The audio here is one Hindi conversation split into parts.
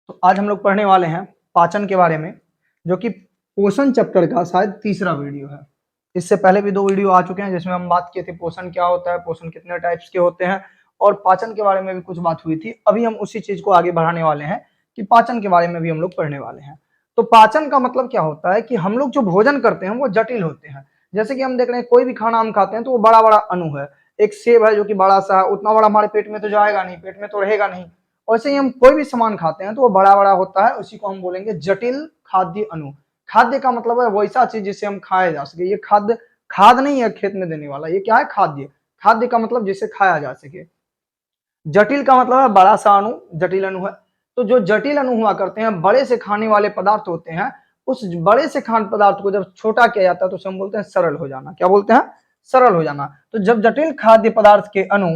तो आज हम लोग पढ़ने वाले हैं पाचन के बारे में, जो कि पोषण चैप्टर का शायद तीसरा वीडियो है। इससे पहले भी 2 वीडियो आ चुके हैं जिसमें हम बात किए थे पोषण क्या होता है, पोषण कितने टाइप्स के होते हैं और पाचन के बारे में भी कुछ बात हुई थी। अभी हम उसी चीज को आगे बढ़ाने वाले हैं कि पाचन के बारे में भी हम लोग पढ़ने वाले हैं। तो पाचन का मतलब क्या होता है कि हम लोग जो भोजन करते हैं वो जटिल होते हैं। जैसे कि हम देख रहे हैं कोई भी खाना हम खाते हैं तो वो बड़ा बड़ा अणु है। एक सेब है जो कि बड़ा सा है, उतना बड़ा हमारे पेट में तो जाएगा नहीं, पेट में तो रहेगा नहीं। वैसे ही हम कोई भी सामान खाते हैं तो वो बड़ा बड़ा होता है, उसी को हम बोलेंगे जटिल खाद्य अणु। खाद्य का मतलब है वैसा चीज जिसे हम खाया जा सके। ये खाद्य खाद नहीं है खेत में देने वाला, ये क्या है? खाद्य। खाद्य का मतलब जिसे खाया जा सके। जटिल का मतलब है बड़ा सा अणु, जटिल अणु है। तो जो जटिल अणु हुआ करते हैं, बड़े से खाने वाले पदार्थ होते हैं, उस बड़े से खाद्य पदार्थ को जब छोटा किया जाता है तो उसे हम बोलते हैं सरल हो जाना। क्या बोलते हैं? सरल हो जाना। तो जब जटिल खाद्य पदार्थ के अणु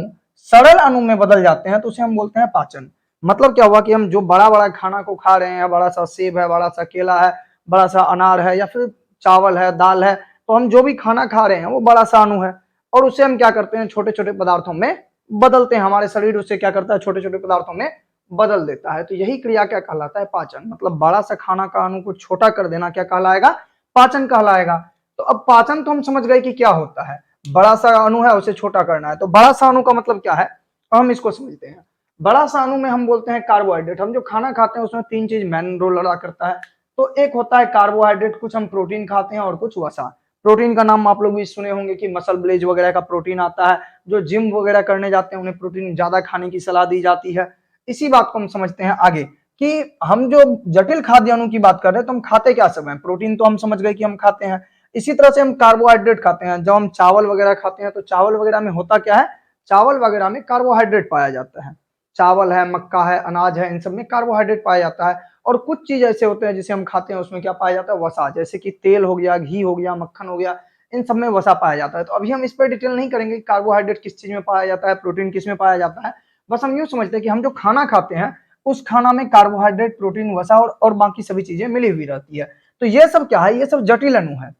सरल अणु में बदल जाते हैं तो उसे हम बोलते हैं पाचन। मतलब क्या हुआ कि हम जो बड़ा बड़ा खाना को खा रहे हैं, बड़ा सा सेब है, बड़ा सा केला है, बड़ा सा अनार है, या फिर चावल है, दाल है, तो हम जो भी खाना खा रहे हैं वो बड़ा सा अणु है और उसे हम क्या करते हैं? छोटे छोटे पदार्थों में बदलते हैं। हमारे शरीर उसे क्या करता है? छोटे छोटे पदार्थों में बदल देता है। तो यही क्रिया क्या कहलाता है? पाचन। मतलब बड़ा सा खाना का अणु को छोटा कर देना क्या कहलाएगा? पाचन कहलाएगा। तो अब पाचन तो हम समझ गए कि क्या होता है, बड़ा सा अणु है उसे छोटा करना है। तो बड़ा सा अणु का मतलब क्या है, हम इसको समझते हैं। बड़ा सा अणु में हम बोलते हैं कार्बोहाइड्रेट। हम जो खाना खाते हैं उसमें 3 चीज मेन रोल अदा करता है। तो एक होता है कार्बोहाइड्रेट, कुछ हम प्रोटीन खाते हैं और कुछ वसा। प्रोटीन का नाम आप लोग भी सुने होंगे कि मसल ब्लेज वगैरह का प्रोटीन आता है। जो जिम वगैरह करने जाते हैं उन्हें प्रोटीन ज्यादा खाने की सलाह दी जाती है। इसी बात को हम समझते हैं आगे कि हम जो जटिल खाद्य अणु की बात कर रहे हैं तो हम खाते क्या सब हैं? प्रोटीन तो हम समझ गए कि हम खाते हैं। इसी तरह से हम कार्बोहाइड्रेट खाते हैं। जब हम चावल वगैरह खाते हैं तो चावल वगैरह में होता क्या है? चावल वगैरह में कार्बोहाइड्रेट पाया जाता है। चावल है, मक्का है, अनाज है, इन सब में कार्बोहाइड्रेट पाया जाता है। और कुछ चीज ऐसे होते हैं जिसे हम खाते हैं उसमें क्या पाया जाता है? वसा। जैसे कि तेल हो गया, घी हो गया, मक्खन हो गया, इन सब में वसा पाया जाता है। तो अभी हम इस पर डिटेल नहीं करेंगे कि कार्बोहाइड्रेट किस चीज में पाया जाता है, प्रोटीन किस में पाया जाता है। बस हम यूं समझते हैं कि हम जो खाना खाते हैं उस खाना में कार्बोहाइड्रेट, प्रोटीन, वसा और बाकी सभी चीजें मिली हुई रहती है। तो ये सब क्या है? ये सब जटिल अणु है।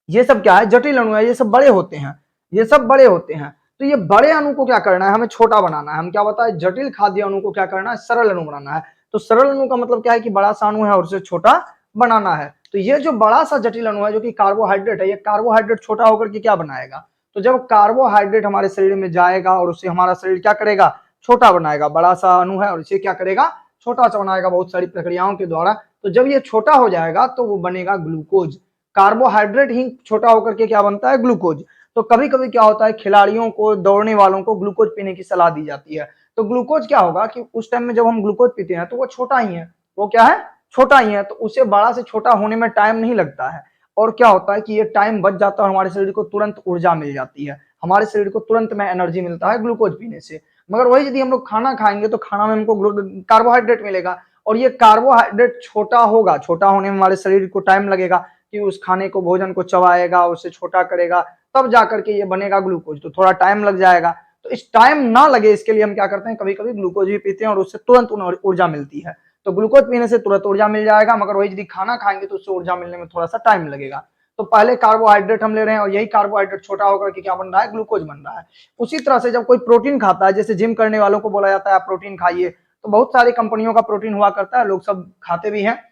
ये सब क्या है? जटिल अणु है। ये सब बड़े होते हैं, ये सब बड़े होते हैं। तो ये बड़े अणु को क्या करना है? हमें छोटा बनाना है। हम क्या बताए? जटिल खाद्य अणु को क्या करना है? सरल अणु बनाना है। तो सरल अणु का मतलब क्या है कि बड़ा सा अणु है और उसे छोटा बनाना है। तो ये जो बड़ा सा जटिल अणु है जो कि कार्बोहाइड्रेट है, ये कार्बोहाइड्रेट छोटा होकर के क्या बनाएगा? तो जब कार्बोहाइड्रेट हमारे शरीर में जाएगा और उसे हमारा शरीर क्या करेगा? छोटा बनाएगा। बड़ा सा अणु है और इसे क्या करेगा? छोटा सा बनाएगा बहुत सारी प्रक्रियाओं के द्वारा। तो जब ये छोटा हो जाएगा तो वो बनेगा ग्लूकोज। कार्बोहाइड्रेट ही छोटा होकर के क्या बनता है? ग्लूकोज। तो कभी कभी क्या होता है, खिलाड़ियों को, दौड़ने वालों को ग्लूकोज पीने की सलाह दी जाती है। तो ग्लूकोज क्या होगा कि उस टाइम में जब हम ग्लूकोज पीते हैं तो वो छोटा ही है। वो क्या है? छोटा ही है। तो उसे बड़ा से छोटा होने में टाइम नहीं लगता है। और क्या होता है कि ये टाइम बच जाता है और हमारे शरीर को तुरंत ऊर्जा मिल जाती है। हमारे शरीर को तुरंत में एनर्जी मिलता है ग्लूकोज पीने से। मगर वही यदि हम लोग खाना खाएंगे तो खाना में हमको कार्बोहाइड्रेट मिलेगा और ये कार्बोहाइड्रेट छोटा होगा। छोटा होने में हमारे शरीर को टाइम लगेगा कि उस खाने को, भोजन को चबाएगा, उसे छोटा करेगा, तब जाकर के ये बनेगा ग्लूकोज। तो थोड़ा टाइम लग जाएगा। तो इस टाइम ना लगे इसके लिए हम क्या करते हैं? कभी कभी ग्लूकोज भी पीते हैं और उससे तुरंत ऊर्जा मिलती है। तो ग्लूकोज पीने से तुरंत ऊर्जा मिल जाएगा, मगर वही यदि खाना खाएंगे तो उससे ऊर्जा मिलने में थोड़ा सा टाइम लगेगा। तो पहले कार्बोहाइड्रेट हम ले रहे हैं और यही कार्बोहाइड्रेट छोटा होकर के क्या बन रहा है? ग्लूकोज बन रहा है। उसी तरह से जब कोई प्रोटीन खाता है, जैसे जिम करने वालों को बोला जाता है आप प्रोटीन खाइए, तो बहुत सारी कंपनियों का प्रोटीन हुआ करता है, लोग सब खाते भी हैं।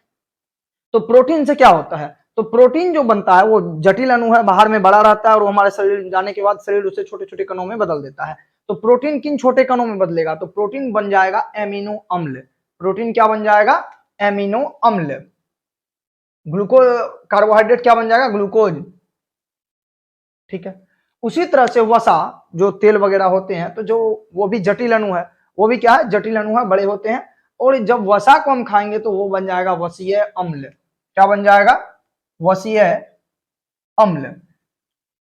तो प्रोटीन से क्या होता है? तो प्रोटीन जो बनता है वो जटिल अणु है, बाहर में बड़ा रहता है और वो हमारे शरीर जाने के बाद शरीर उसे छोटे छोटे कणों में बदल देता है। तो प्रोटीन किन छोटे कणों में बदलेगा? तो प्रोटीन बन जाएगा एमिनो अम्ल। प्रोटीन क्या बन जाएगा? एमिनो अम्ल। ग्लूकोज, कार्बोहाइड्रेट क्या बन जाएगा? ग्लूकोज। ठीक है। उसी तरह से वसा, जो तेल वगैरह होते हैं, तो जो वो भी जटिल अणु है। वो भी क्या है? जटिल अणु है, बड़े होते हैं। और जब वसा को हम खाएंगे तो वो बन जाएगा वसीय अम्ल। क्या बन जाएगा? वसीय अम्ल।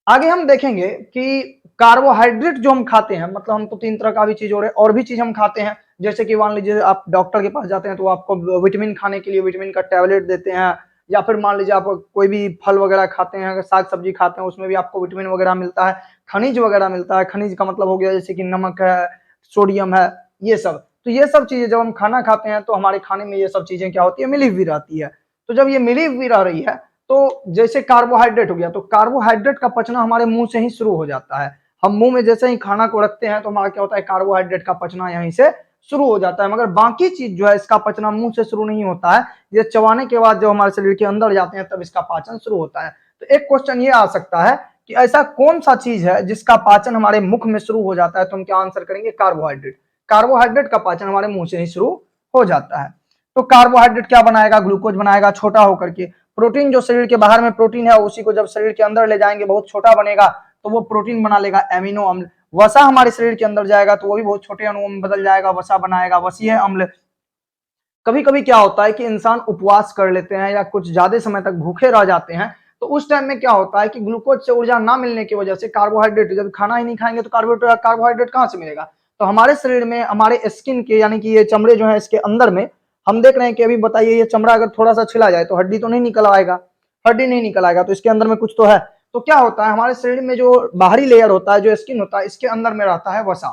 आगे हम देखेंगे कि कार्बोहाइड्रेट जो हम खाते हैं, मतलब हम तो 3 तरह का भी चीज हो रहे और भी चीज हम खाते हैं। जैसे कि मान लीजिए आप डॉक्टर के पास जाते हैं तो आपको विटामिन खाने के लिए विटामिन का टैबलेट देते हैं, या फिर मान लीजिए आप कोई भी फल वगैरह खाते हैं, अगर साग सब्जी खाते हैं उसमें भी आपको विटामिन वगैरह मिलता है, खनिज वगैरह मिलता है। खनिज का मतलब हो गया जैसे कि नमक है, सोडियम है, ये सब। तो ये सब चीजें जब हम खाना खाते हैं तो हमारे खाने में ये सब चीजें क्या होती है? मिली हुई रहती है। तो जब ये मिली हुई रह रही है तो जैसे कार्बोहाइड्रेट हो गया, तो कार्बोहाइड्रेट का पचना हमारे मुंह से ही शुरू हो जाता है। हम मुंह में जैसे ही खाना को रखते हैं तो हमारा क्या होता है? कार्बोहाइड्रेट का पचना यहीं से शुरू हो जाता है, मगर बाकी चीज जो है इसका पचना मुंह से शुरू नहीं होता है, ये चबाने के बाद जो हमारे शरीर के अंदर जाते हैं तब इसका पाचन शुरू होता है। तो एक क्वेश्चन ये आ सकता है कि ऐसा कौन सा चीज है जिसका पाचन हमारे मुख में शुरू हो जाता है, तो हम क्या आंसर करेंगे? कार्बोहाइड्रेट। कार्बोहाइड्रेट का पाचन हमारे मुंह से ही शुरू हो जाता है। तो कार्बोहाइड्रेट क्या बनाएगा? ग्लूकोज बनाएगा छोटा होकर के। प्रोटीन जो शरीर के बाहर में प्रोटीन है उसी को जब शरीर के अंदर ले जाएंगे बहुत छोटा बनेगा तो वो प्रोटीन बना लेगा एमिनो अम्ल। वसा हमारे शरीर के अंदर जाएगा तो वो भी बहुत छोटे अणुओं में बदल जाएगा, वसा बनाएगा, वसीय अम्ल। कभी कभी क्या होता है कि इंसान उपवास कर लेते हैं या कुछ ज्यादा समय तक भूखे रह जाते हैं, तो उस टाइम में क्या होता है कि ग्लूकोज से ऊर्जा ना मिलने की वजह से कार्बोहाइड्रेट, जब खाना ही नहीं खाएंगे तो कार्बोहाइड्रेट कहाँ से मिलेगा? तो हमारे शरीर में हमारे स्किन के यानी कि ये चमड़े जो है इसके अंदर में हम देख रहे हैं कि अभी बताइए ये चमड़ा अगर थोड़ा सा छिला जाए तो हड्डी तो नहीं निकल आएगा, हड्डी नहीं निकल आएगा, तो इसके अंदर में कुछ तो है। तो क्या होता है हमारे शरीर में जो बाहरी लेयर होता है, जो स्किन होता है, इसके अंदर में रहता है वसा।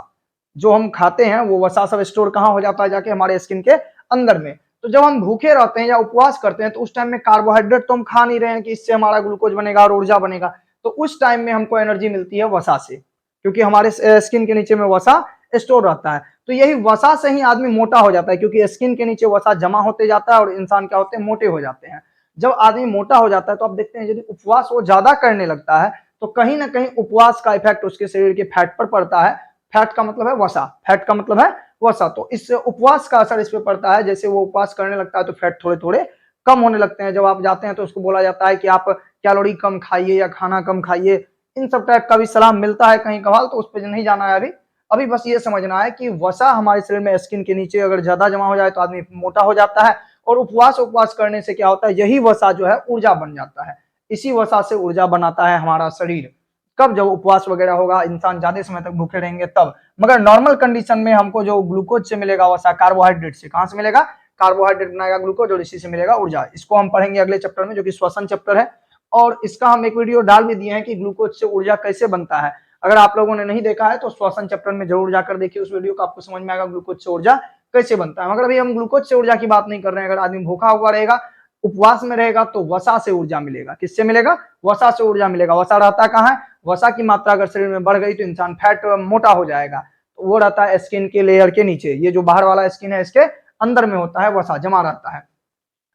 जो हम खाते हैं वो वसा सब स्टोर कहाँ हो जाता है? जाके हमारे स्किन के अंदर में। तो जब हम भूखे रहते हैं या उपवास करते हैं तो उस टाइम में कार्बोहाइड्रेट तो हम खा नहीं रहे हैं कि इससे हमारा ग्लूकोज बनेगा और ऊर्जा बनेगा, तो उस टाइम में हमको एनर्जी मिलती है वसा से, क्योंकि हमारे स्किन के नीचे में वसा स्टोर रहता है। तो यही वसा से ही आदमी मोटा हो जाता है, क्योंकि स्किन के नीचे वसा जमा होते जाता है और इंसान क्या होते हैं? मोटे हो जाते हैं। जब आदमी मोटा हो जाता है तो आप देखते हैं यदि उपवास वो ज्यादा करने लगता है तो कहीं ना कहीं उपवास का इफेक्ट उसके शरीर के फैट पर पड़ता है। फैट का मतलब है वसा, फैट का मतलब है वसा। तो इससे उपवास का असर इस पे पड़ता है। जैसे वो उपवास करने लगता है तो फैट थोड़े थोड़े कम होने लगते हैं। जब आप जाते हैं तो उसको बोला जाता है कि आप कैलोरी कम खाइए या खाना कम खाइए, इन सब टाइप का भी सलाह मिलता है कहीं कभार, तो उस पर नहीं जाना है अभी। अभी बस ये समझना है कि वसा हमारे शरीर में स्किन के नीचे अगर ज्यादा जमा हो जाए तो आदमी मोटा हो जाता है, और उपवास करने से क्या होता है? यही वसा जो है ऊर्जा बन जाता है। इसी वसा से ऊर्जा बनाता है हमारा शरीर। कब? जब उपवास वगैरह होगा, इंसान ज्यादा समय तक भूखे रहेंगे तब। मगर नॉर्मल कंडीशन में हमको जो ग्लूकोज से मिलेगा वसा कार्बोहाइड्रेट से। कहां से मिलेगा? कार्बोहाइड्रेट बनाएगा ग्लूकोज और इसी से मिलेगा ऊर्जा। इसको हम पढ़ेंगे अगले चैप्टर में जो कि श्वसन चैप्टर है, और इसका हम एक वीडियो डाल भी दिए हैं कि ग्लूकोज से ऊर्जा कैसे बनता है। अगर आप लोगों ने नहीं देखा है तो श्वसन चैप्टर में जरूर जाकर देखिए उस वीडियो को, आपको समझ में आएगा ग्लूकोज से ऊर्जा कैसे बनता है। मगर अभी हम ग्लूकोज से ऊर्जा की बात नहीं कर रहे हैं। अगर आदमी भूखा हुआ रहेगा, उपवास में रहेगा, तो वसा से ऊर्जा मिलेगा। किससे मिलेगा? वसा से ऊर्जा मिलेगा। वसा रहता कहाँ है? वसा की मात्रा अगर शरीर में बढ़ गई तो इंसान फैट मोटा हो जाएगा। तो वो रहता है स्किन के लेयर के नीचे। ये जो बाहर वाला स्किन है इसके अंदर में होता है वसा, जमा रहता है।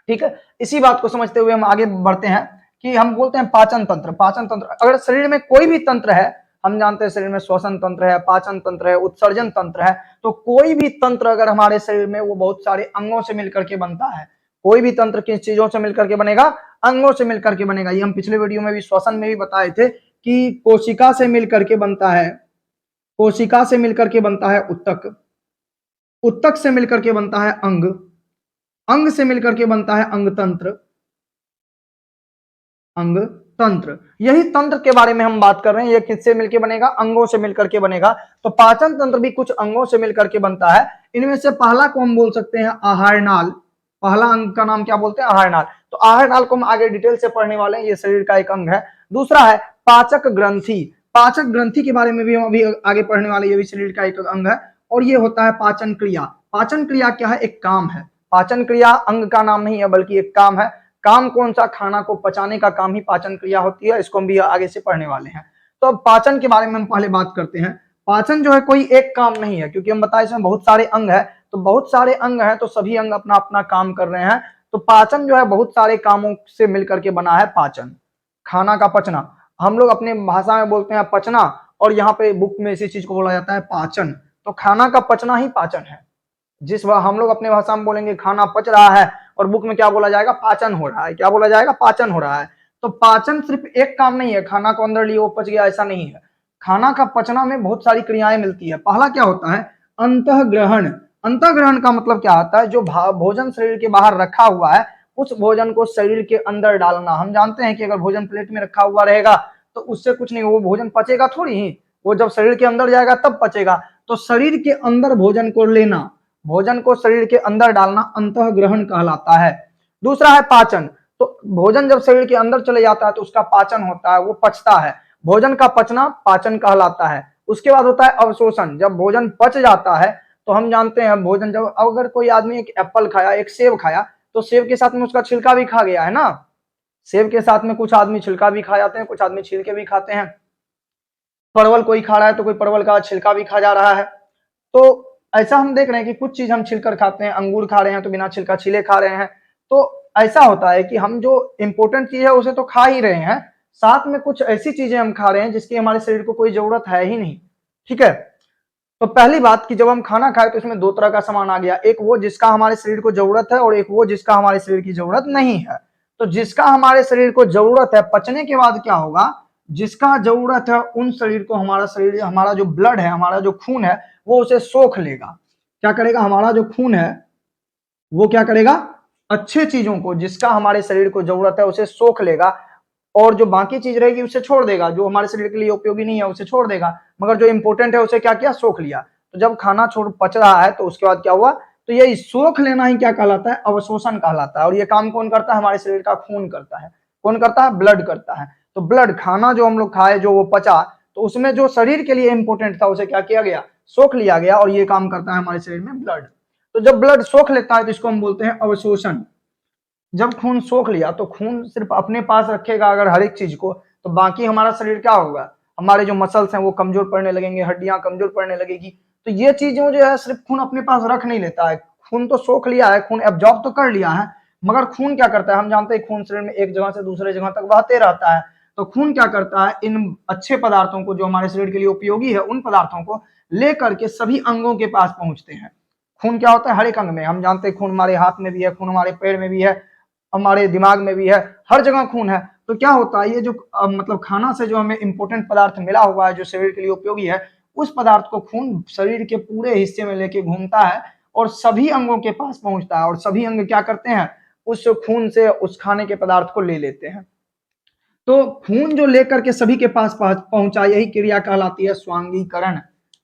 ठीक है, इसी बात को समझते हुए हम आगे बढ़ते हैं कि हम बोलते हैं पाचन तंत्र। पाचन तंत्र, अगर शरीर में कोई भी तंत्र है, हम जानते हैं शरीर में श्वसन तंत्र है, पाचन तंत्र है, उत्सर्जन तंत्र है, तो कोई भी तंत्र अगर हमारे शरीर में, वो बहुत सारे अंगों से मिलकर के बनता है। कोई भी तंत्र किस चीजों से मिलकर के बनेगा? अंगों से मिलकर के बनेगा। ये हम पिछले वीडियो में भी श्वसन में भी बताए थे कि कोशिका से मिलकर के बनता है, कोशिका से मिलकर के बनता है उत्तक, उत्तक से मिलकर के बनता है अंग, अंग से मिलकर के बनता है अंग तंत्र, अंग तंत्र। यही तंत्र के बारे में हम बात कर रहे हैं। ये किससे मिलकर बनेगा? अंगों से मिलकर के बनेगा। तो पाचन तंत्र भी कुछ अंगों से मिलकर के बनता है। इनमें से पहला को हम बोल सकते हैं आहार नाल। पहला अंग का नाम क्या बोलते हैं? आहार नाल। तो आहार नाल को हम आगे डिटेल से पढ़ने वाले हैं, ये शरीर का एक अंग है। दूसरा है पाचक ग्रंथि। पाचक ग्रंथि के बारे में भी हम अभी आगे पढ़ने वाले, ये भी शरीर का एक अंग है। और ये होता है पाचन क्रिया। पाचन क्रिया क्या है? एक काम है। पाचन क्रिया अंग का नाम नहीं है बल्कि एक काम है। काम कौन सा? खाना को पचाने का काम ही पाचन क्रिया होती है। इसको हम भी आगे से पढ़ने वाले हैं। तो अब पाचन के बारे में हम पहले बात करते हैं। पाचन जो है कोई एक काम नहीं है, क्योंकि हम बताए इसमें बहुत सारे अंग है। तो बहुत सारे अंग हैं तो सभी अंग अपना अपना काम कर रहे हैं। तो पाचन जो है बहुत सारे कामों से मिलकर के बना है। पाचन, खाना का पचना, हम लोग अपने भाषा में बोलते हैं पचना, और यहाँ पे बुक में इसी चीज को बोला जाता है पाचन। तो खाना का पचना ही पाचन है। जिस वह हम लोग अपने भाषा में बोलेंगे खाना पच रहा है, और बुक में क्या बोला जाएगा? पाचन हो रहा है। क्या बोला जाएगा? पाचन हो रहा है। तो पाचन सिर्फ एक काम नहीं है, खाना को अंदर लिए वो पच गया, ऐसा नहीं है। खाना का पचना में बहुत सारी क्रियाएं मिलती है। पहला क्या होता है? अंतःग्रहण। अंतःग्रहण का मतलब क्या होता है? जो भोजन शरीर के बाहर रखा हुआ है उस भोजन को शरीर के अंदर डालना। हम जानते हैं कि अगर भोजन प्लेट में रखा हुआ रहेगा तो उससे कुछ नहीं, वो भोजन पचेगा थोड़ी ही, वो जब शरीर के अंदर जाएगा तब पचेगा। तो शरीर के अंदर भोजन को लेना, भोजन को शरीर के अंदर डालना अंतःग्रहण कहलाता है। दूसरा है पाचन। तो भोजन जब शरीर के अंदर चले जाता है तो उसका पाचन होता है, वो पचता है। भोजन का पचना पाचन कहलाता है। उसके बाद होता है अवशोषण। जब भोजन पच जाता है तो हम जानते हैं भोजन, जब अगर कोई आदमी एक एप्पल खाया, एक सेब खाया, तो सेब के साथ में उसका छिलका भी खा गया है ना। सेब के साथ में कुछ आदमी छिलका भी खा जाते हैं, कुछ आदमी छिलके भी खाते हैं। परवल कोई खा रहा है तो कोई परवल का छिलका भी खा जा रहा है। तो ऐसा हम देख रहे हैं कि कुछ चीज हम छिलकर खाते हैं, अंगूर खा रहे हैं तो बिना छिलका छिले खा रहे हैं। तो ऐसा होता है कि हम जो इंपॉर्टेंट चीज है उसे तो खा ही रहे हैं, साथ में कुछ ऐसी चीजें हम खा रहे हैं जिसकी हमारे शरीर को कोई जरूरत है ही नहीं। ठीक है, तो पहली बात कि जब हम खाना खाए तो इसमें दो तरह का सामान आ गया, एक वो जिसका हमारे शरीर को जरूरत है और एक वो जिसका हमारे शरीर की जरूरत नहीं है। तो जिसका हमारे शरीर को जरूरत है, पचने के बाद क्या होगा, जिसका जरूरत है उन शरीर को हमारा शरीर, हमारा जो ब्लड है, हमारा जो खून है, वो उसे सोख लेगा। क्या करेगा, हमारा जो खून है वो क्या करेगा, अच्छे चीजों को, जिसका हमारे शरीर को जरूरत है उसे सोख लेगा, और जो बाकी चीज रहेगी उसे छोड़ देगा, जो हमारे शरीर के लिए उपयोगी नहीं है उसे छोड़ देगा, मगर जो इंपॉर्टेंट है उसे क्या किया, सोख लिया। तो जब खाना छोड़ पच रहा है तो उसके बाद क्या हुआ, तो ये सोख लेना ही क्या कहलाता है, अवशोषण कहलाता है। और ये काम कौन करता है, हमारे शरीर का खून करता है। कौन करता है, ब्लड करता है। तो ब्लड, खाना जो हम लोग खाए, जो वो पचा, तो उसमें जो शरीर के लिए इंपॉर्टेंट था उसे क्या किया गया, सोख लिया गया, और ये काम करता है हमारे शरीर में ब्लड। तो जब ब्लड सोख लेता है तो इसको हम बोलते हैं अवशोषण। जब खून सोख लिया तो खून सिर्फ अपने पास रखेगा अगर हर एक चीज को, तो बाकी हमारा शरीर क्या होगा, हमारे जो मसल्स हैं वो कमजोर पड़ने लगेंगे, हड्डियां कमजोर पड़ने लगेगी। तो ये चीजें जो है सिर्फ खून अपने पास रख नहीं लेता है, खून तो सोख लिया है, खून एब्जॉर्ब तो कर लिया है, मगर खून क्या करता है, हम जानते हैं खून शरीर में एक जगह से दूसरे जगह तक बहते रहता है। तो खून क्या करता है, इन अच्छे पदार्थों को, जो हमारे शरीर के लिए उपयोगी है, उन पदार्थों को लेकर के सभी अंगों के पास पहुंचते हैं। खून क्या होता है, हर एक अंग में, हम जानते हैं खून हमारे हाथ में भी है, खून हमारे पैर में भी है, हमारे दिमाग में भी है, हर जगह खून है। तो क्या होता है, ये जो मतलब खाना से जो हमें इंपॉर्टेंट पदार्थ मिला हुआ है, जो शरीर के लिए उपयोगी है, उस पदार्थ को खून शरीर के पूरे हिस्से में लेके घूमता है और सभी अंगों के पास पहुंचता है, और सभी अंग क्या करते हैं, उस खून से उस खाने के पदार्थ को ले लेते हैं। तो खून जो लेकर के सभी के पास पहुंचा, यही क्रिया कहलाती है स्वांगीकरण।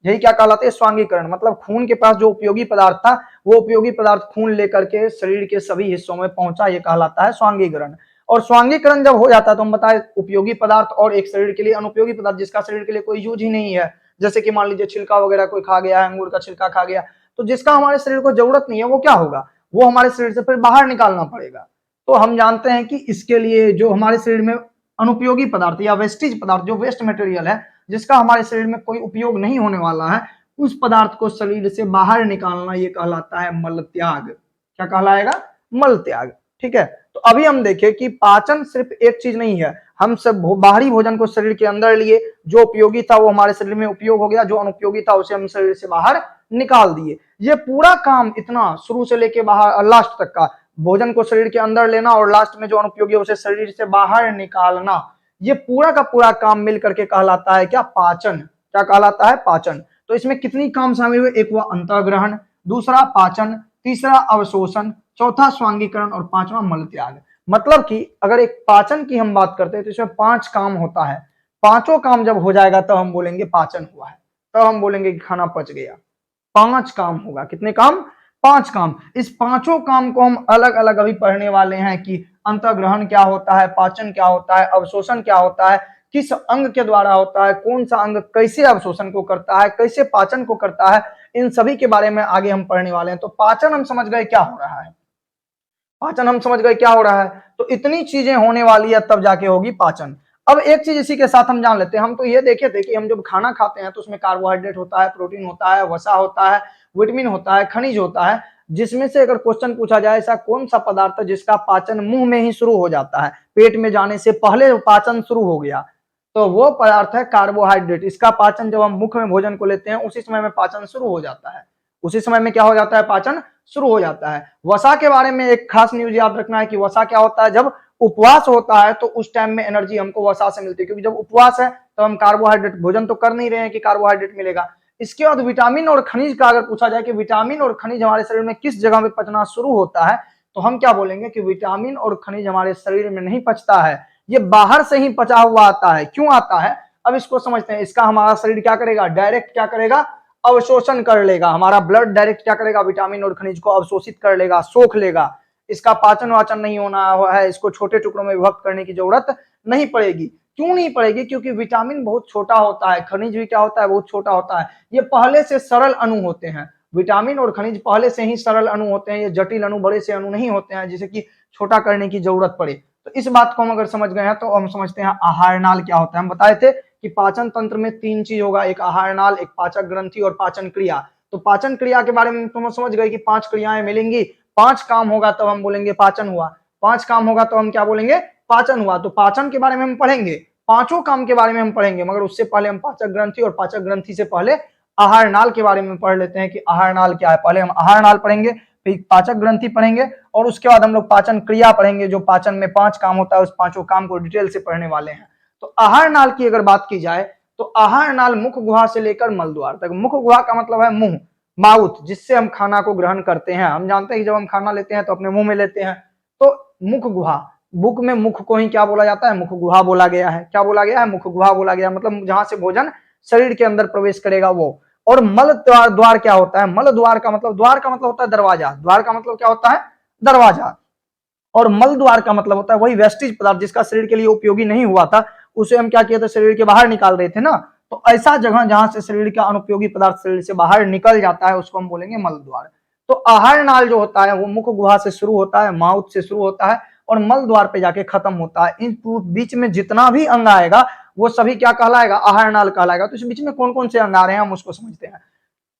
यही क्या कहलाती है, स्वांगीकरण। मतलब खून के पास जो उपयोगी पदार्थ था, वो उपयोगी पदार्थ खून लेकर के शरीर के सभी हिस्सों में पहुंचा, ये कहलाता है स्वांगीकरण। और स्वांगीकरण जब हो जाता है तो हम बताए, उपयोगी पदार्थ और एक शरीर के लिए अनुपयोगी पदार्थ, जिसका शरीर के लिए कोई यूज ही नहीं है, जैसे कि मान लीजिए छिलका वगैरह कोई खा गया है, अंगूर का छिलका खा गया, तो जिसका हमारे शरीर को जरूरत नहीं है, वो क्या होगा, वो हमारे शरीर से फिर बाहर निकालना पड़ेगा। तो हम जानते हैं कि इसके लिए जो हमारे शरीर में अनुपयोगी पदार्थ या वेस्टेज पदार्थ, जो वेस्ट मटेरियल है, जिसका हमारे शरीर में कोई उपयोग नहीं होने वाला है, उस पदार्थ को शरीर से बाहर निकालना, ये कहलाता है मल त्याग। क्या कहलाएगा, मल त्याग। ठीक है, तो अभी हम देखें कि पाचन सिर्फ एक चीज नहीं है, हम सब बाहरी भोजन को शरीर के अंदर लिए, जो उपयोगी था वो हमारे शरीर में उपयोग हो गया, जो अनुपयोगी था उसे हम शरीर से बाहर निकाल दिए। ये पूरा काम इतना शुरू से लेके बाहर लास्ट तक का, भोजन को शरीर के अंदर लेना और लास्ट में जो अनुपयोगी है उसे शरीर से बाहर निकालना, ये पूरा का पूरा काम मिल करके कहलाता है क्या, पाचन। क्या कहलाता है, पाचन। तो इसमें कितनी काम शामिल हुए, एक हुआ अंतःग्रहण, दूसरा पाचन, तीसरा अवशोषण, चौथा स्वांगीकरण और पांचवा मल त्याग। मतलब कि अगर एक पाचन की हम बात करते हैं तो इसमें 5 काम होता है। पांचों काम जब हो जाएगा तब हम बोलेंगे पाचन हुआ है, तब हम बोलेंगे कि खाना पच गया। 5 काम होगा, कितने काम, 5 काम। इस पांचों काम को हम अलग अलग अभी पढ़ने वाले हैं कि अंतःग्रहण क्या होता है, पाचन क्या होता है, अवशोषण क्या होता है, किस अंग के द्वारा होता है, कौन सा अंग कैसे अवशोषण को करता है, कैसे पाचन को करता है, इन सभी के बारे में आगे हम पढ़ने वाले हैं। तो पाचन हम समझ गए क्या हो रहा है, पाचन हम समझ गए क्या हो रहा है। तो इतनी चीजें होने वाली है तब जाके होगी पाचन। अब एक चीज इसी के साथ हम जान लेते हैं, हम तो ये देखे थे कि हम जब खाना खाते हैं तो उसमें कार्बोहाइड्रेट होता है, प्रोटीन होता है, वसा होता है, विटामिन होता है, खनिज होता है, जिसमें से अगर क्वेश्चन पूछा जाए ऐसा कौन सा पदार्थ है जिसका पाचन मुंह में ही शुरू हो जाता है, पेट में जाने से पहले पाचन शुरू हो गया, तो वो पदार्थ है कार्बोहाइड्रेट। इसका पाचन जब हम मुख में भोजन को लेते हैं उसी समय में पाचन शुरू हो जाता है, उसी समय में क्या हो जाता है, पाचन शुरू हो जाता है। वसा के बारे में एक खास न्यूज याद रखना है कि वसा क्या होता है, जब उपवास होता है तो उस टाइम में एनर्जी हमको वसा से मिलती है, क्योंकि जब उपवास है तो हम कार्बोहाइड्रेट भोजन तो कर नहीं रहे हैं कि कार्बोहाइड्रेट मिलेगा। इसके बाद विटामिन और खनिज का अगर पूछा जाए कि विटामिन और खनिज हमारे शरीर में किस जगह में पचना शुरू होता है, तो हम क्या बोलेंगे कि विटामिन और खनिज हमारे शरीर में नहीं पचता है, ये बाहर से ही पचा हुआ आता है। क्यों आता है, अब इसको समझते हैं। इसका हमारा शरीर क्या करेगा, डायरेक्ट क्या करेगा, अवशोषण कर लेगा। हमारा ब्लड डायरेक्ट क्या करेगा, विटामिन और खनिज को अवशोषित कर लेगा, सोख लेगा। इसका पाचन वाचन नहीं होना है, इसको छोटे टुकड़ों में विभक्त करने की जरूरत नहीं पड़ेगी। क्यों नहीं पड़ेगी, क्योंकि विटामिन बहुत छोटा होता है, खनिज भी क्या होता है, बहुत छोटा होता है, ये पहले से सरल अणु होते हैं। विटामिन और खनिज पहले से ही सरल अणु होते हैं, ये जटिल अणु, बड़े से अणु नहीं होते हैं जिसे कि छोटा करने की जरूरत पड़े। तो इस बात को हम अगर समझ गए हैं तो हम समझते हैं आहार नाल क्या होता है। हम बताए थे कि पाचन तंत्र में 3 चीज होगा, एक आहार नाल, एक पाचक ग्रंथि और पाचन क्रिया। तो पाचन क्रिया के बारे में तुम समझ गए कि 5 क्रियाएं मिलेंगी, 5 काम होगा तब हम बोलेंगे पाचन हुआ, 5 काम होगा तो हम क्या बोलेंगे, पाचन हुआ। तो पाचन के बारे में हम पढ़ेंगे, पांचों काम के बारे में हम पढ़ेंगे, मगर उससे पहले हम पाचक ग्रंथि और पाचक ग्रंथि से पहले आहार नाल के बारे में पढ़ लेते हैं कि आहार नाल क्या है। पहले हम आहार नाल पढ़ेंगे, फिर पाचक ग्रंथि पढ़ेंगे और उसके बाद हम लोग पाचन क्रिया पढ़ेंगे, जो पाचन में 5 काम होता है, उस पांचों काम को डिटेल से पढ़ने वाले हैं। तो आहार नाल की अगर बात की जाए तो आहार नाल मुख गुहा से लेकर मल द्वार तक। मुख गुहा का मतलब है मुंह, माउथ, जिससे हम खाना को ग्रहण करते हैं। हम जानते हैं कि जब हम खाना लेते हैं तो अपने मुंह में लेते हैं, तो मुख गुहा, बुक में मुख को ही क्या बोला जाता है, मुख गुहा बोला गया है। क्या बोला गया है, मुख गुहा बोला गया, मतलब जहां से भोजन शरीर के अंदर प्रवेश करेगा वो। और मल द्वार, द्वार क्या होता है, मल द्वार का मतलब, द्वार का मतलब होता है दरवाजा, द्वार का मतलब क्या होता है, दरवाजा। और मल द्वार का मतलब होता है वही वेस्टिज पदार्थ जिसका शरीर के लिए उपयोगी नहीं हुआ था, उसे हम क्या किए थे, शरीर के बाहर निकाल रहे थे ना। तो ऐसा जगह जहां से शरीर का अनुपयोगी पदार्थ शरीर से बाहर निकल जाता है उसको हम बोलेंगे मल द्वार। तो आहार नाल जो होता है वो मुख गुहा से शुरू होता है, माउथ से शुरू होता है और मल द्वार पे जाके खत्म होता है। इन बीच में जितना भी अंग आएगा वो सभी क्या कहलाएगा, आहार नाल कहलाएगा। तो इस बीच में कौन कौन से अंग आ रहे हैं हम उसको समझते हैं।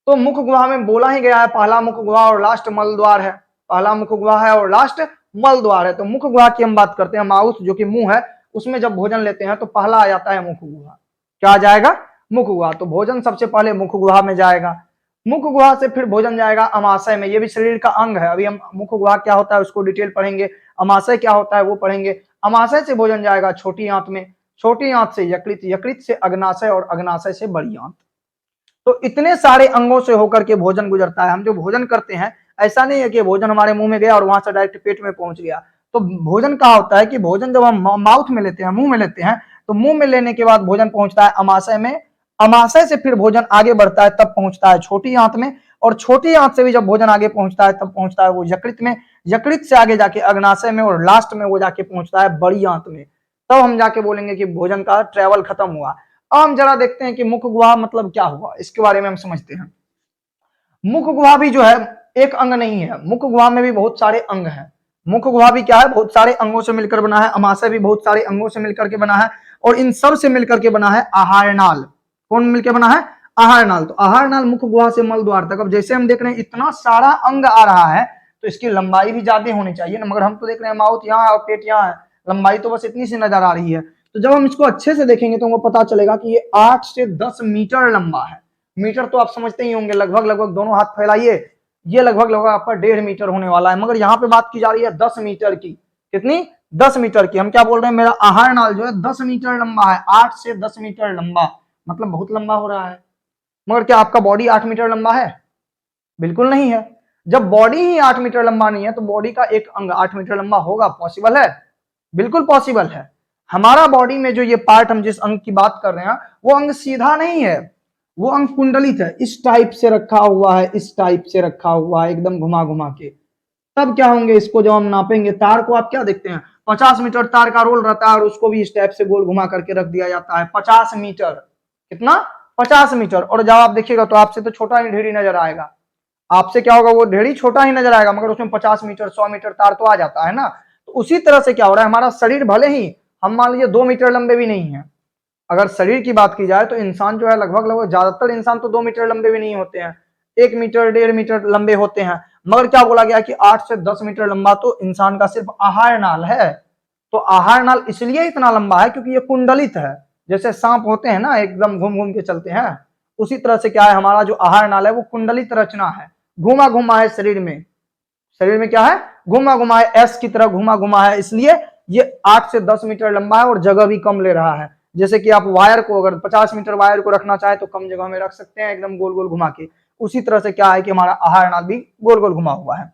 तो मुख गुहा में बोला ही गया है, पहला मुख गुहा और लास्ट मल द्वार है, पहला मुख गुहा है और लास्ट मल द्वार है। तो मुख गुहा की हम बात करते हैं, माउथ जो कि मुंह है, उसमें जब भोजन लेते हैं तो पहला आ जाता है मुख गुहा। क्या आ जाएगा, मुख गुहा। तो भोजन सबसे पहले मुख गुहा में जाएगा, मुख गुहा से फिर भोजन जाएगा अमाशय में, ये भी शरीर का अंग है। अभी हम मुख गुहा क्या होता है उसको डिटेल पढ़ेंगे, अमाशय क्या होता है वो पढ़ेंगे। अमाशय से भोजन जाएगा छोटी आंत में, छोटी आंत से यकृत, यकृत से अग्नाशय और अग्नाशय से बड़ी आंत। तो इतने सारे अंगों से होकर के भोजन गुजरता है। हम जो भोजन करते हैं ऐसा नहीं है कि भोजन हमारे मुंह में गया और वहां से डायरेक्ट पेट में पहुंच गया। तो भोजन कहा होता है कि भोजन जब हम माउथ में लेते हैं, मुंह में लेते हैं, तो मुंह में लेने के बाद भोजन पहुंचता है अमाशय में, अमाशय से फिर भोजन आगे बढ़ता है तब पहुंचता है छोटी आंत में, और छोटी आंत से भी जब भोजन आगे पहुंचता है तब पहुंचता है वो यकृत में, यकृत से आगे जाके अग्नाशय में और लास्ट में वो जाके पहुंचता है बड़ी आंत में। तब हम जाके बोलेंगे कि भोजन का ट्रेवल खत्म हुआ। अब हम जरा देखते हैं कि मुख गुहा मतलब क्या हुआ, इसके बारे में हम समझते हैं। मुख गुहा भी जो है एक अंग नहीं है, मुख गुहा में भी बहुत सारे अंग हैं। मुख गुहा भी क्या है, बहुत सारे अंगों से मिलकर बना है। अमाशय भी बहुत सारे अंगों से मिलकर के बना है और इन सब से मिलकर के बना है आहार नाल। कौन मिलकर बना है, आहार नाल। तो आहार नाल मुख गुहा से मल द्वार तक। अब जैसे हम देख रहे हैं इतना सारा अंग आ रहा है तो इसकी लंबाई भी ज्यादा होनी चाहिए ना, मगर हम तो देख रहे हैं माउथ यहाँ है और पेट यहाँ है, लंबाई तो बस इतनी सी नजर आ रही है। तो जब हम इसको अच्छे से देखेंगे तो हमको पता चलेगा कि ये 8 से 10 मीटर लंबा है। मीटर तो आप समझते ही होंगे, लगभग लगभग दोनों हाथ फैलाइए, ये लगभग लगभग आपका 1.5 मीटर होने वाला है। मगर यहाँ पे बात की जा रही है 10 मीटर की। कितनी, 10 मीटर की। हम क्या बोल रहे हैं, मेरा आहार नाल जो है 10 मीटर लंबा है, 8 से 10 मीटर लंबा, मतलब बहुत लंबा हो रहा है। मगर क्या आपका बॉडी 8 मीटर लंबा है, बिल्कुल नहीं है। जब बॉडी ही 8 मीटर लंबा नहीं है तो बॉडी का एक अंग 8 मीटर लंबा होगा, पॉसिबल है, बिल्कुल पॉसिबल है। हमारा बॉडी में जो ये पार्ट हम जिस अंग की बात कर रहे हैं वो अंग सीधा नहीं है, वो अंग कुंडलित है, इस टाइप से रखा हुआ है, इस टाइप से रखा हुआ है, एकदम घुमा घुमा के। तब क्या होंगे, इसको जब हम नापेंगे, तार को आप क्या देखते हैं, 50 मीटर तार का रोल रहता है और उसको भी इस टाइप से गोल घुमा करके रख दिया जाता है। 50 मीटर, कितना, 50 मीटर। और जब आप देखिएगा तो आपसे तो छोटा ही ढेरी नजर आएगा, आपसे क्या होगा, वो ढेरी छोटा ही नजर आएगा, मगर उसमें 50 मीटर 100 मीटर तार तो आ जाता है ना। तो उसी तरह से क्या हो रहा है, हमारा शरीर भले ही हम मान लीजिए 2 मीटर लंबे भी नहीं है, अगर शरीर की बात की जाए तो इंसान जो है लगभग लगभग ज्यादातर इंसान तो 2 मीटर लंबे भी नहीं होते हैं, 1 मीटर 1.5 मीटर लंबे होते हैं। मगर क्या बोला गया कि 8 से 10 मीटर लंबा तो इंसान का सिर्फ आहार नाल है। तो आहार नाल इसलिए इतना लंबा है क्योंकि ये कुंडलित है, जैसे सांप होते हैं ना एकदम घूम घूम के चलते हैं, उसी तरह से क्या है, हमारा जो आहार नाल है वो कुंडलित रचना है, घुमा घुमा है शरीर में। शरीर में क्या है, घुमा घुमा है, एस की तरह घुमा घुमा है, इसलिए ये 8 से 10 मीटर लंबा है और जगह भी कम ले रहा है। जैसे कि आप वायर को अगर 50 मीटर वायर को रखना चाहे तो कम जगह में रख सकते हैं, एकदम गोल गोल घुमा के। उसी तरह से क्या है कि हमारा आहार नाल भी गोल गोल घुमा हुआ है।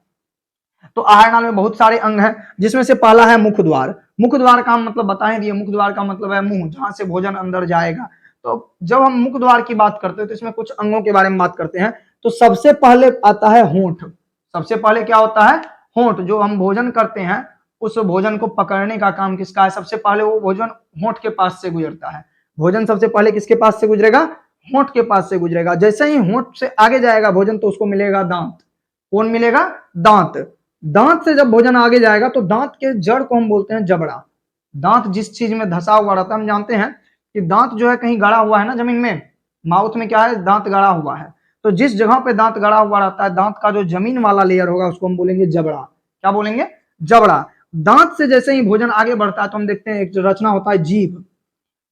तो आहार नाल में बहुत सारे अंग हैं, जिसमें से पहला है मुख द्वार। मुख द्वार का मतलब बताएं दिए, मुख द्वार का मतलब है मुंह, जहां से भोजन अंदर जाएगा। तो जब हम मुख द्वार की बात करते हैं तो इसमें कुछ अंगों के बारे में बात करते हैं। तो सबसे पहले आता है होंठ। सबसे पहले क्या होता है, होंठ। जो हम भोजन करते हैं उस भोजन को पकड़ने का काम किसका है, सबसे पहले वो भोजन होंठ के पास से गुजरता है। भोजन सबसे पहले किसके पास से गुजरेगा, होंठ के पास से गुजरेगा। जैसे ही होंठ से आगे जाएगा भोजन तो उसको मिलेगा दांत। कौन मिलेगा, दांत। दांत से जब भोजन आगे जाएगा तो दांत के जड़ को हम बोलते हैं जबड़ा। दांत जिस चीज में धसा हुआ रहता है, हम जानते हैं कि दांत जो है कहीं गड़ा हुआ है ना जमीन में, माउथ में क्या है, दांत गड़ा हुआ है। तो जिस जगह पे दांत गड़ा हुआ रहता है, दांत का जो जमीन वाला लेयर होगा उसको हम बोलेंगे जबड़ा। क्या बोलेंगे? जबड़ा। दांत से जैसे ही भोजन आगे बढ़ता है तो हम देखते हैं एक रचना होता है जीभ।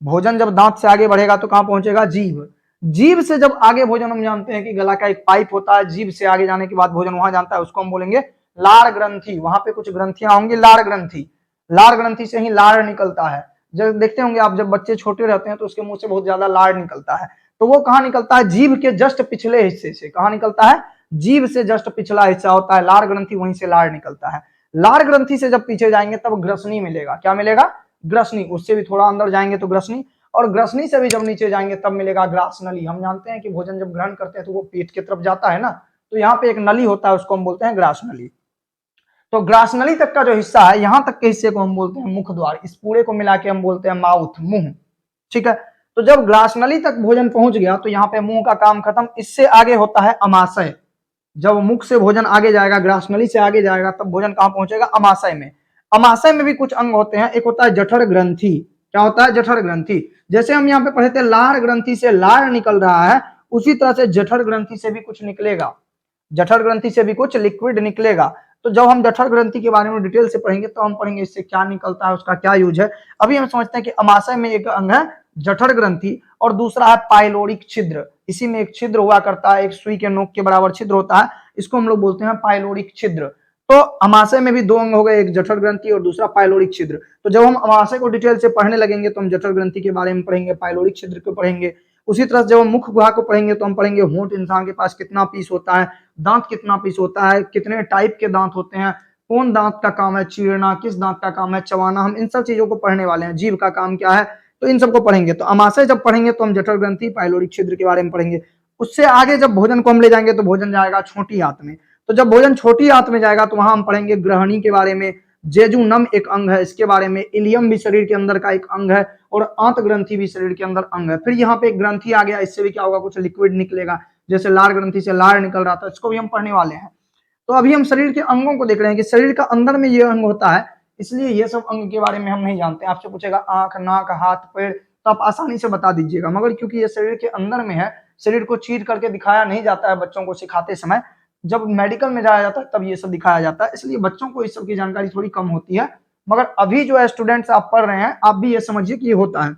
भोजन जब दांत से आगे बढ़ेगा तो कहां पहुंचेगा? जीभ। जीभ से जब आगे भोजन, हम जानते हैं कि गला का एक पाइप होता है, जीभ से आगे जाने के बाद भोजन वहां जाता है, उसको हम बोलेंगे लार ग्रंथि। वहां पे कुछ ग्रंथियां होंगी, लार ग्रंथि। लार ग्रंथि से ही लार निकलता है। जब देखते होंगे आप, जब बच्चे छोटे रहते हैं तो उसके मुंह से बहुत ज्यादा लार निकलता है, तो वो कहाँ निकलता है? जीभ के जस्ट पिछले हिस्से से। कहाँ निकलता है? जीभ से जस्ट पिछला हिस्सा होता है लार ग्रंथि, वहीं से लार निकलता है। लार ग्रंथि से जब पीछे जाएंगे तब ग्रसनी मिलेगा। क्या मिलेगा? ग्रसनी। उससे भी थोड़ा अंदर जाएंगे तो ग्रसनी, और ग्रसनी से भी जब नीचे जाएंगे तब मिलेगा ग्रास नली। हम जानते हैं कि भोजन जब ग्रहण करते हैं तो वो पेट की तरफ जाता है ना, तो यहाँ पे एक नली होता है, उसको हम बोलते हैं ग्रास नली। तो ग्रास नली तक का जो हिस्सा है, यहाँ तक के हिस्से को हम बोलते हैं मुख द्वार। इस पूरे को मिला के हम बोलते हैं माउथ, मुंह। ठीक है, तो जब ग्रास नली तक भोजन पहुंच गया तो यहाँ पे मुंह का काम खत्म। इससे आगे होता है अमाशय। जब मुख से भोजन आगे जाएगा, ग्रास नली से आगे जाएगा, तब भोजन कहाँ पहुंचेगा? अमाशय में। अमाशय में भी कुछ अंग होते हैं। एक होता है जठर ग्रंथि। क्या होता है? जठर ग्रंथि। जैसे हम यहाँ पे पढ़े थे लार ग्रंथि से लार निकल रहा है, उसी तरह से जठर ग्रंथि से भी कुछ निकलेगा। जठर ग्रंथि से भी कुछ लिक्विड निकलेगा। तो जब हम जठर ग्रंथि के बारे में डिटेल से पढ़ेंगे तो हम पढ़ेंगे इससे क्या निकलता है, उसका क्या यूज है। अभी हम समझते हैं कि अमाशय में एक अंग है जठर ग्रंथि, और दूसरा है पाइलोरिक छिद्र। इसी में एक छिद्र हुआ करता है, एक सुई के नोक के बराबर छिद्र होता है, इसको हम लोग बोलते हैं पाइलोरिक छिद्र। तो अमाशय में भी दो अंग हो गए, एक जठर ग्रंथि और दूसरा पाइलोरिक छिद्र। तो जब हम अमाशय को डिटेल से पढ़ने लगेंगे तो हम जठर ग्रंथि के बारे में पढ़ेंगे, पाइलोरिक छिद्र को पढ़ेंगे। उसी तरह जब हम मुख गुहा को पढ़ेंगे तो हम पढ़ेंगे होंठ इंसान के पास कितना पीस होता है, दांत कितना पीस होता है, कितने टाइप के दांत होते हैं, कौन दांत का काम है चीरना, किस दांत का काम है चबाना, हम इन सब चीजों को पढ़ने वाले हैं। जीभ का काम क्या है, तो इन सबको पढ़ेंगे। तो अमाशय जब पढ़ेंगे तो हम जठर ग्रंथि, पाइलोरिक छिद्र के बारे में पढ़ेंगे। उससे आगे जब भोजन को हम ले जाएंगे तो भोजन जाएगा छोटी आंत में। तो जब भोजन छोटी आंत में जाएगा तो वहां हम पढ़ेंगे ग्रहणी के बारे में, जेजुनम एक अंग है इसके बारे में, इलियम भी शरीर के अंदर का एक अंग है, और आंत ग्रंथि भी शरीर के अंदर अंग है। फिर यहाँ पे एक ग्रंथि आ गया, इससे भी क्या होगा? कुछ लिक्विड निकलेगा। जैसे लार ग्रंथि से लार निकल रहा था, इसको भी हम पढ़ने वाले हैं। तो अभी हम शरीर के अंगों को देख रहे हैं कि शरीर का अंदर में ये अंग होता है, इसलिए ये सब अंग के बारे में हम नहीं जानते। आपसे पूछेगा आंख, नाक, हाथ, पैर, तो आप आसानी से बता दीजिएगा, मगर क्योंकि ये शरीर के अंदर में है, शरीर को चीर करके दिखाया नहीं जाता है बच्चों को सिखाते समय। जब मेडिकल में जाया जाता है तब ये सब दिखाया जाता है, इसलिए बच्चों को इस सब की जानकारी थोड़ी कम होती है। मगर अभी जो है स्टूडेंट्स आप पढ़ रहे हैं, आप भी ये समझिए कि ये होता है।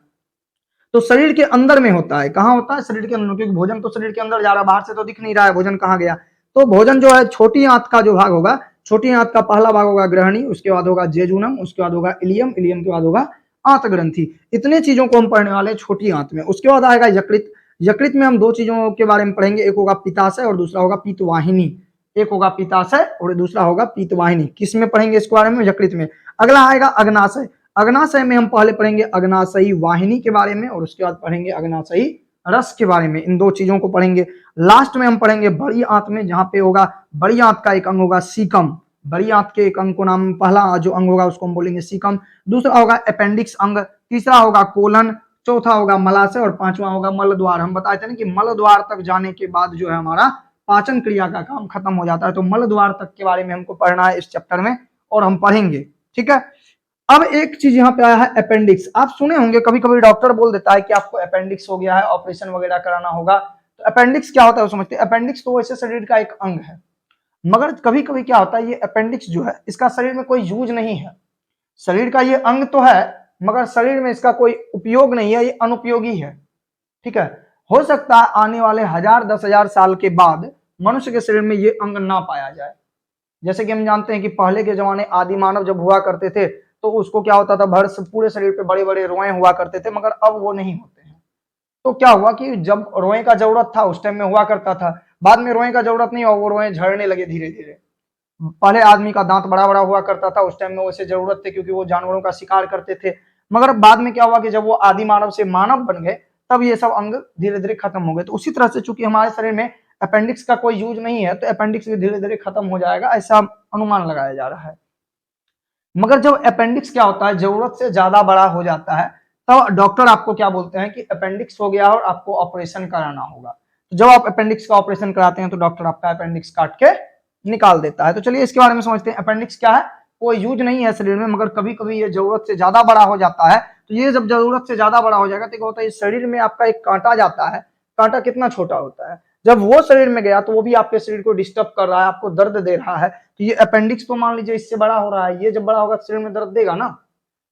तो शरीर के अंदर में होता है। कहाँ होता है? शरीर के अंदर, क्योंकि भोजन तो शरीर के अंदर जा रहा है, बाहर से तो दिख नहीं रहा है भोजन कहाँ गया। तो भोजन जो है छोटी आंत का जो भाग होगा, छोटी आंत का पहला भाग होगा ग्रहणी, उसके बाद होगा जेजुनम, उसके बाद होगा इलियम, इलियम के बाद होगा आंत ग्रंथि। इतने चीजों को हम पढ़ने वाले हैं छोटी आंत में। उसके बाद आएगा यकृत। यकृत में हम दो चीजों के बारे में पढ़ेंगे, एक होगा पित्ताशय और दूसरा होगा पीतवाहिनी। एक होगा पित्ताशय और दूसरा होगा पीतवाहिनी। किस में पढ़ेंगे इसके बारे में? यकृत में। अगला आएगा अग्नाशय। अग्नाशय में हम पहले पढ़ेंगे अग्नाशयी वाहिनी के बारे में, और उसके बाद पढ़ेंगे अग्नाशयी रस के बारे में। इन दो चीजों को पढ़ेंगे। लास्ट में हम पढ़ेंगे बड़ी आंत में, जहां पे होगा बड़ी आंत का एक अंग होगा सीकम। बड़ी आंत के एक अंग को नाम, पहला जो अंग होगा उसको हम बोलेंगे सीकम, दूसरा होगा अपेंडिक्स अंग, तीसरा होगा कोलन, चौथा होगा मलाशय, और पांचवा होगा मल द्वार। हम बताए थे ना कि मल द्वार तक जाने के बाद जो है हमारा पाचन क्रिया का काम खत्म हो जाता है। तो मल द्वार तक के बारे में हमको पढ़ना है इस चैप्टर में, और हम पढ़ेंगे। ठीक है, अब एक चीज यहाँ पे आया है अपेंडिक्स। आप सुने होंगे कभी कभी डॉक्टर बोल देता है कि आपको अपेंडिक्स हो गया है, ऑपरेशन वगैरह कराना होगा। तो अपेंडिक्स क्या होता है वो समझते हैं। अपेंडिक्स तो वैसे शरीर का एक अंग है, मगर कभी कभी क्या होता है, ये अपेंडिक्स जो है इसका शरीर में कोई यूज नहीं है। शरीर का ये अंग तो है, मगर शरीर में इसका कोई उपयोग नहीं है, ये अनुपयोगी है। ठीक है, हो सकता है आने वाले 1000-10,000 साल के बाद मनुष्य के शरीर में ये अंग ना पाया जाए। जैसे कि हम जानते हैं कि पहले के जमाने आदि मानव जब हुआ करते थे तो उसको क्या होता था, भर पूरे शरीर पे बड़े बड़े रोए हुआ करते थे, मगर अब वो नहीं होते हैं। तो क्या हुआ कि जब रोए का जरूरत था उस टाइम में हुआ करता था, बाद में रोए का जरूरत नहीं हुआ, वो रोए झड़ने लगे धीरे धीरे। पहले आदमी का दांत बड़ा बड़ा हुआ करता था, उस टाइम में वैसे जरूरत थी क्योंकि वो जानवरों का शिकार करते थे। मगर बाद में क्या हुआ कि जब वो आदि मानव से मानव बन गए तब ये सब अंग धीरे धीरे खत्म हो गए। तो उसी तरह से चूंकि हमारे शरीर में अपेंडिक्स का कोई यूज नहीं है, तो अपेंडिक्स भी धीरे धीरे खत्म हो जाएगा, ऐसा अनुमान लगाया जा रहा है। मगर जब अपेंडिक्स क्या होता है, जरूरत से ज्यादा बड़ा हो जाता है, तब डॉक्टर आपको क्या बोलते हैं कि अपेंडिक्स हो गया और आपको ऑपरेशन कराना होगा। तो जब आप अपेंडिक्स का ऑपरेशन कराते हैं तो डॉक्टर आपका अपेंडिक्स काट के निकाल देता है। तो चलिए इसके बारे में समझते हैं। अपेंडिक्स क्या है? कोई यूज नहीं है शरीर में, मगर कभी कभी ये जरूरत से ज्यादा बड़ा हो जाता है। तो ये जब जरूरत से ज्यादा बड़ा हो जाएगा तो क्या होता है, शरीर में आपका एक कांटा जाता है। कांटा कितना छोटा होता है, जब वो शरीर में गया तो वो भी आपके शरीर को डिस्टर्ब कर रहा है, आपको दर्द दे रहा है। तो ये अपेंडिक्स तो मान लीजिए इससे बड़ा हो रहा है, ये जब बड़ा होगा शरीर में दर्द देगा ना।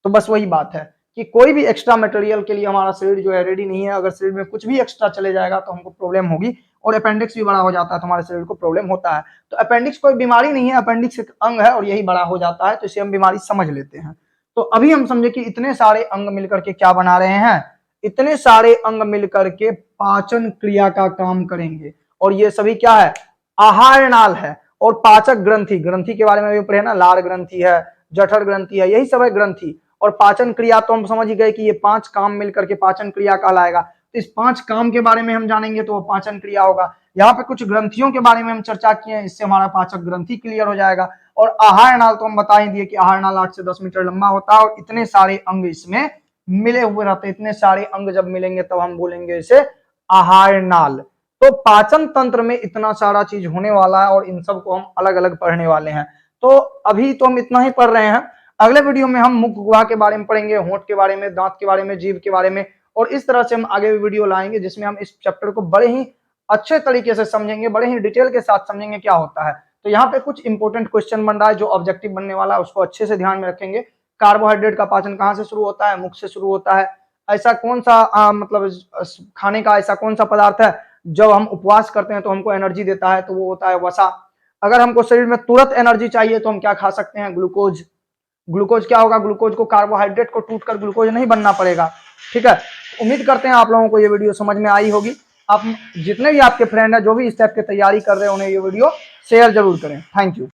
तो बस वही बात है कि कोई भी एक्स्ट्रा मटेरियल के लिए हमारा शरीर जो है रेडी नहीं है। अगर शरीर में कुछ भी एक्स्ट्रा चले जाएगा तो हमको प्रॉब्लम होगी, और अपेंडिक्स भी बड़ा हो जाता है तो हमारे शरीर को प्रॉब्लम होता है। तो अपेंडिक्स कोई बीमारी नहीं है, अपेंडिक्स एक अंग है और यही बड़ा हो जाता है, तो इसे हम बीमारी समझ लेते हैं। तो अभी हम समझे कि इतने सारे अंग मिलकर के क्या बना रहे हैं, इतने सारे अंग मिलकर के पाचन क्रिया का काम करेंगे। और ये सभी क्या है, आहार नाल है। और पाचक ग्रंथि, ग्रंथि के बारे में भी पढ़े ना, लार ग्रंथि है, जठर ग्रंथि है, यही सब है ग्रंथि। और पाचन क्रिया तो हम समझ ही गए कि ये 5 काम मिलकर के पाचन क्रिया कहलाएगा। तो इस 5 काम के बारे में हम जानेंगे तो वो पाचन क्रिया होगा। यहाँ पे कुछ ग्रंथियों के बारे में हम चर्चा किए हैं, इससे हमारा पाचक ग्रंथि क्लियर हो जाएगा। और आहार नाल तो हम बता ही दिए कि आहार नाल 8 से 10 मीटर लंबा होता है और इतने सारे अंग इसमें मिले हुए रहते हैं। इतने सारे अंग जब मिलेंगे तब हम बोलेंगे इसे आहार नाल। तो पाचन तंत्र में इतना सारा चीज होने वाला है और इन सब को हम अलग अलग पढ़ने वाले हैं। तो अभी तो हम इतना ही पढ़ रहे हैं। अगले वीडियो में हम मुख गुहा के बारे में पढ़ेंगे, होंठ के बारे में, दांत के बारे में, जीभ के बारे में, और इस तरह से हम आगे भी वीडियो लाएंगे जिसमें हम इस चैप्टर को बड़े ही अच्छे तरीके से समझेंगे, बड़े ही डिटेल के साथ समझेंगे क्या होता है। तो यहाँ पे कुछ इंपॉर्टेंट क्वेश्चन बन रहा है जो ऑब्जेक्टिव बनने वाला है, उसको अच्छे से ध्यान में रखेंगे। कार्बोहाइड्रेट का पाचन कहाँ से शुरू होता है, मुख से शुरू होता है। ऐसा कौन सा मतलब खाने का ऐसा कौन सा पदार्थ है जब हम उपवास करते हैं तो हमको एनर्जी देता है, तो वो होता है वसा। अगर हमको शरीर में तुरंत एनर्जी चाहिए तो हम क्या खा सकते हैं, ग्लूकोज। ग्लूकोज क्या होगा, ग्लूकोज को कार्बोहाइड्रेट को टूट कर ग्लूकोज नहीं बनना पड़ेगा। ठीक है, उम्मीद करते हैं आप लोगों को ये वीडियो समझ में आई होगी। आप जितने भी आपके फ्रेंड हैं जो भी इस टाइप की तैयारी कर रहे हैं उन्हें ये वीडियो शेयर जरूर करें। Thank you.